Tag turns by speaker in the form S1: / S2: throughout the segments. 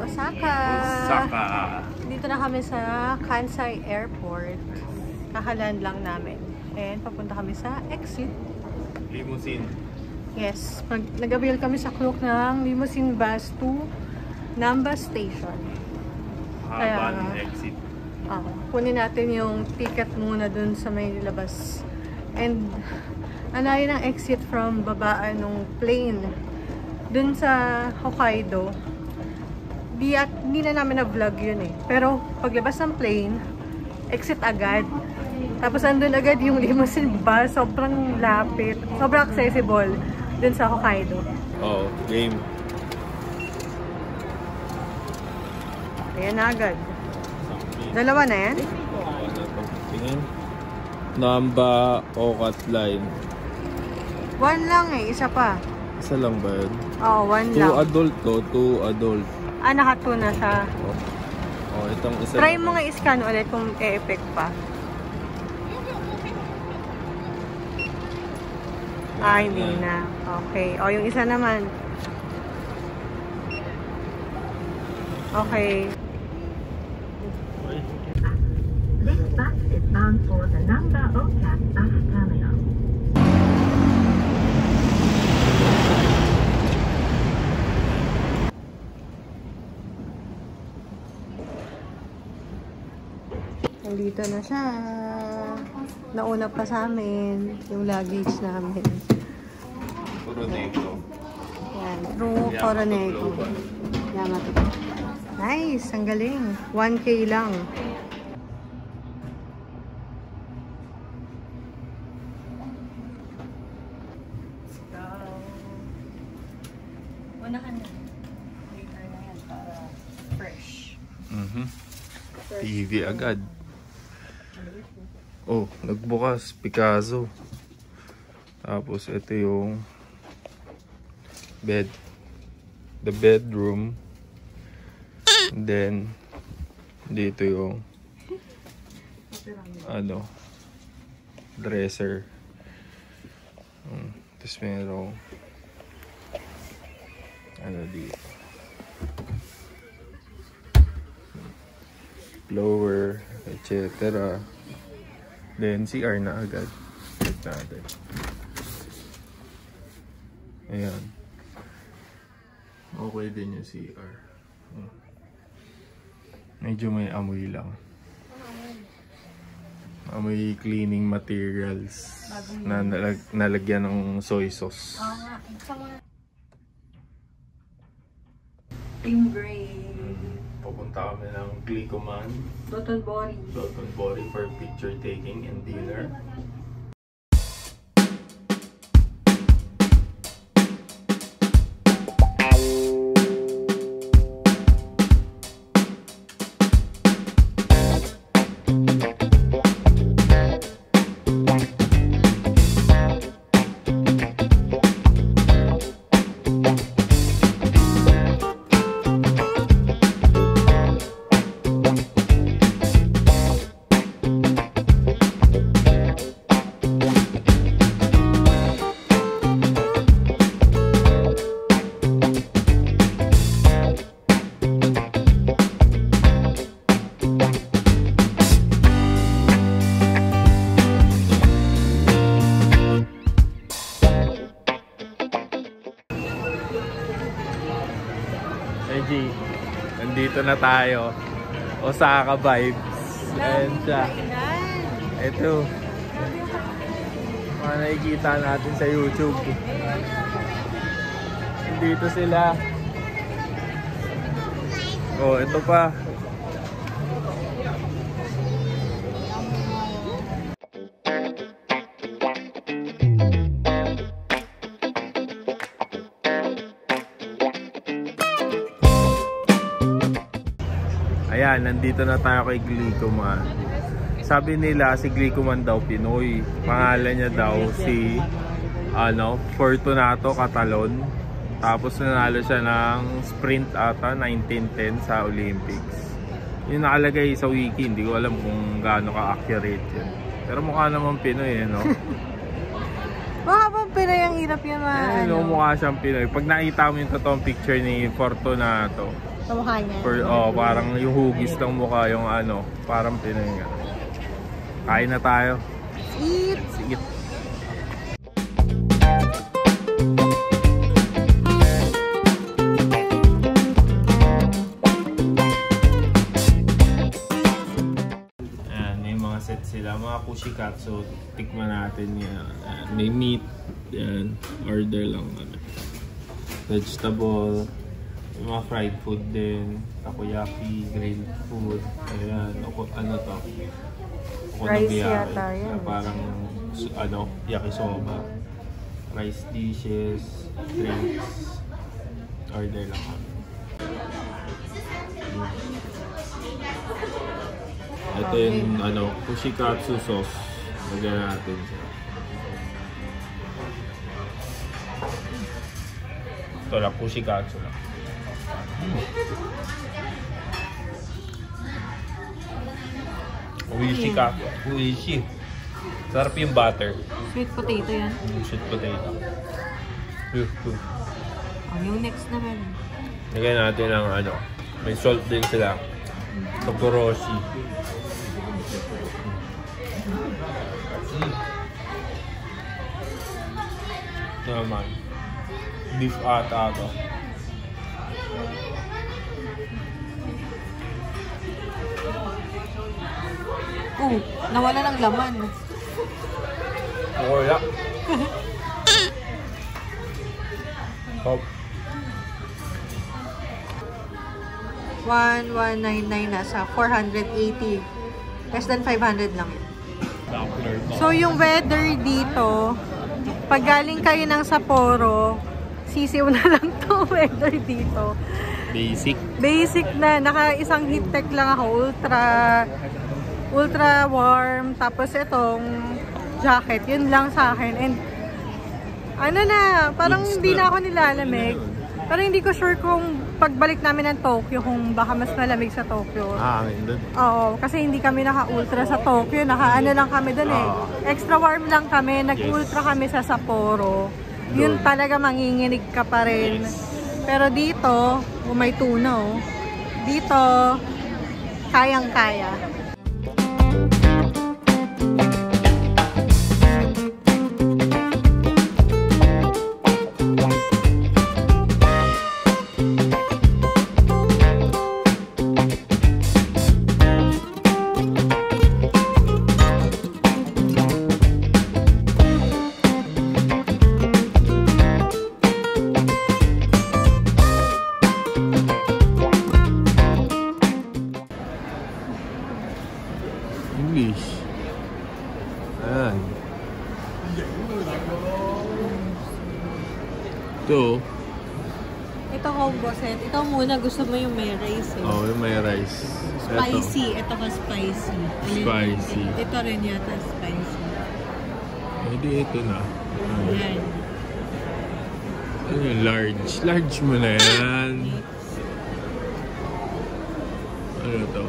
S1: Osaka.
S2: Osaka.
S1: Dito na kami sa Kansai Airport. Kakaland lang namin. And papunta kami sa exit.
S2: Limousine.
S1: Yes. Nag-avail kami sa Klook ng limousine bus to Namba Station.
S2: Haba ng exit.
S1: Kunin natin yung ticket muna dun sa may labas. And anayin ang exit from babaan ng plane dun sa Hokkaido. Hindi na namin na-vlog yun eh. Pero paglabas ng plane, exit agad. Tapos andun agad yung limousine bus. Sobrang lapit. Sobrang accessible dun sa Hokkaido.
S2: Oh, game.
S1: Ayan na agad. Dalawa na yan?
S2: Tingin. Namba Okat Line.
S1: One lang eh. Isa pa.
S2: Isa lang ba yun?
S1: Oo, one lang.
S2: 2 adult to, 2 adult.
S1: Naka-2 na siya.
S2: Oh, itong isa.
S1: Try mo nga i-scan ulit kung e-effect pa. Hindi na. Okay. O, yung isa naman. Okay.
S3: This bus is bound for the Namba Okat bus terminal.
S1: Nandito na siya. Nauna pa sa amin yung luggage namin.
S2: Coronego.
S1: Yan, through Coronego. Yamato. Nice, ang galing. 1K lang. Unahan na. Later na yan para fresh.
S2: TV agad. Oh, nagbukas Picasso. Tapos ito yung bed. The bedroom. And then dito yung dresser. Tapos merong dito. Blower, etc. Then CR na agad. Check natin. Ayan. Okay din yung CR. Medyo may amoy lang. Amoy cleaning materials na nalagyan ng soy sauce.
S1: Team Gray.
S2: Pupunta kami ng Glicoman.
S1: Dotonbori
S2: for picture taking and dinner. Nandito na tayo. Osaka vibes. Ayan siya. Ito. Mga nakikita natin sa YouTube. Nandito sila. Oh, ito pa. Ayan, nandito na tayo kay Glicoman. Sabi nila si Glicoman daw Pinoy. Pangalan niya daw si Fortunato Catalon. Tapos nanalo siya ng sprint ata 1910 sa Olympics. Yung nakalagay sa wiki, hindi ko alam kung gaano ka-accurate yun. Pero mukha naman Pinoy no?
S1: Baka pa Pinoy ang hirap yan
S2: mukha siyang Pinoy. Pag nakita mo yung totoong picture ni Fortunato,
S1: Sa mukha niya.
S2: Parang yung hugis ng mukha, yung ano, parang Pinoy nga. Kain na tayo.
S1: Eat!
S2: Sige. Ayan, may mga set sila. Mga kushikatsu. Tikman natin yan. Ayan, may meat. Yan. Order lang. Vegetable. May mga fried food din. Takoyaki, grilled food. Ayan. Ano to?
S1: Rice yata yan.
S2: Parang yakisoba. Rice dishes, drinks. Order lang kami. Ito yung kushikatsu sauce. Lagyan natin siya. Ito lang, kushikatsu lang. Uishi. Sarap yung butter.
S1: Sweet potato yan.
S2: Sweet potato.
S1: Yung next naman.
S2: Lagyan natin ang may salt din sila. Totoroshi. Ito naman. Beef ata ito.
S1: Nawala ng laman.
S2: Wala. Hop.
S1: 1,199 na sa 480. Less than 500 lang yun. So yung weather dito, pag galing kayo ng Sapporo, sisiw na lang to weather dito. Basic na. Naka-isang heat tech lang ako. Ultra warm. Tapos itong jacket. Yun lang sa akin. And parang hindi na ako nilalamig. Pero hindi ko sure kung pagbalik namin ng Tokyo, kung baka mas malamig sa Tokyo. Oo, kasi hindi kami naka-ultra sa Tokyo. Naka-ano lang kami dun eh. Extra warm lang kami. Nag-ultra kami sa Sapporo. Yun talaga manginginig ka pa rin. Pero dito, may tuno. Dito, kayang-kaya.
S2: English. Ayan.
S1: Ito combo set. Ito muna gusto mo yung may rice eh.
S2: Yung may rice.
S1: Spicy. Ito ka spicy.
S2: Spicy.
S1: Ito rin yata spicy.
S2: Hindi ito na.
S1: Ayan.
S2: Ano yung large? Large mo na yan. Ano to?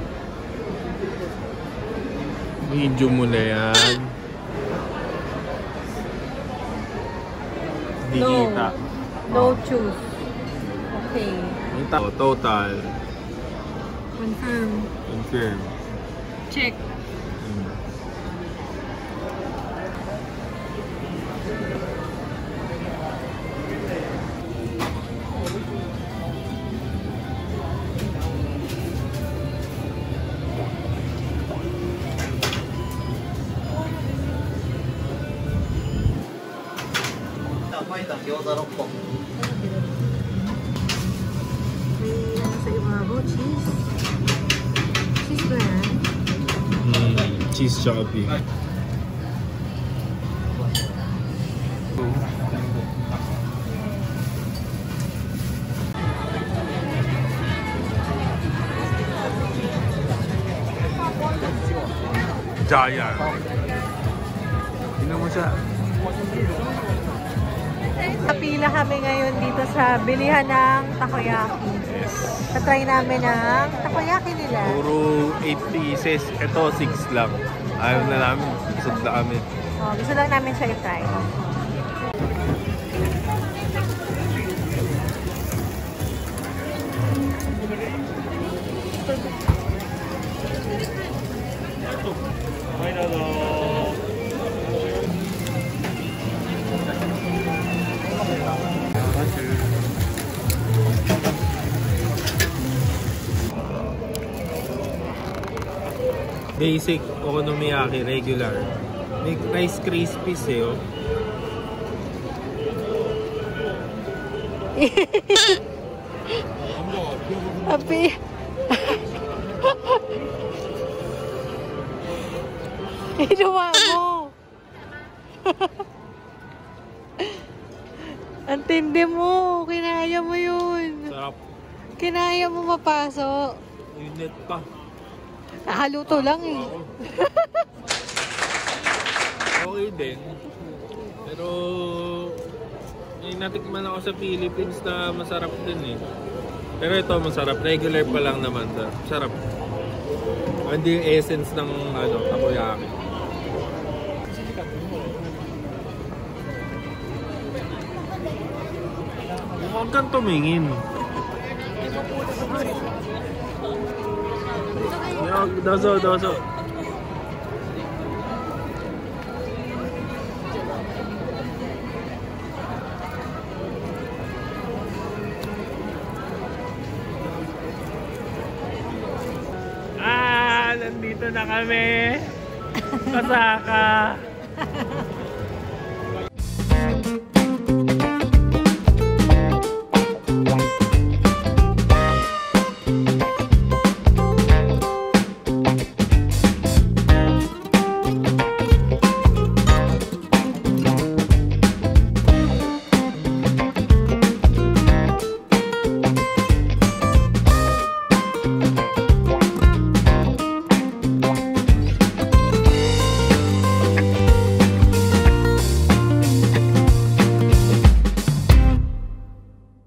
S2: Medium mo na yan. Hindi kita.
S1: No choose. Okay.
S2: Total.
S1: Confirm. Check. Sa ibabaw, cheese. Cheese ba yan?
S2: Cheese tsaka beef. Giant. Tingnan mo siya.
S1: Kapila kami ngayon dito sa bilihan ng takoyaki.
S2: Yes.
S1: Tatry namin ang takoyaki nila.
S2: Puro 8 pieces. Ito 6 lang. Ayaw na namin. Busog na kami.
S1: Gusto lang namin siya i-try.
S2: はい、どうぞ。Basic okonomiyaki, regular. May Rice Krispies eh, oh.
S1: Api. Inuwa mo. Ang tindi mo. Kinaya mo yun.
S2: Sarap.
S1: Kinaya mo mapasok.
S2: Unit pa.
S1: Nakaluto lang eh.
S2: Okay din. Pero may natikman ako sa Philippines na masarap din eh. Pero ito masarap. Regular pa lang naman. Sarap. Hindi yung essence ng takoyaki. Huwag kang tumingin. Dozo, dozo. Nandito na kami. Pasaka.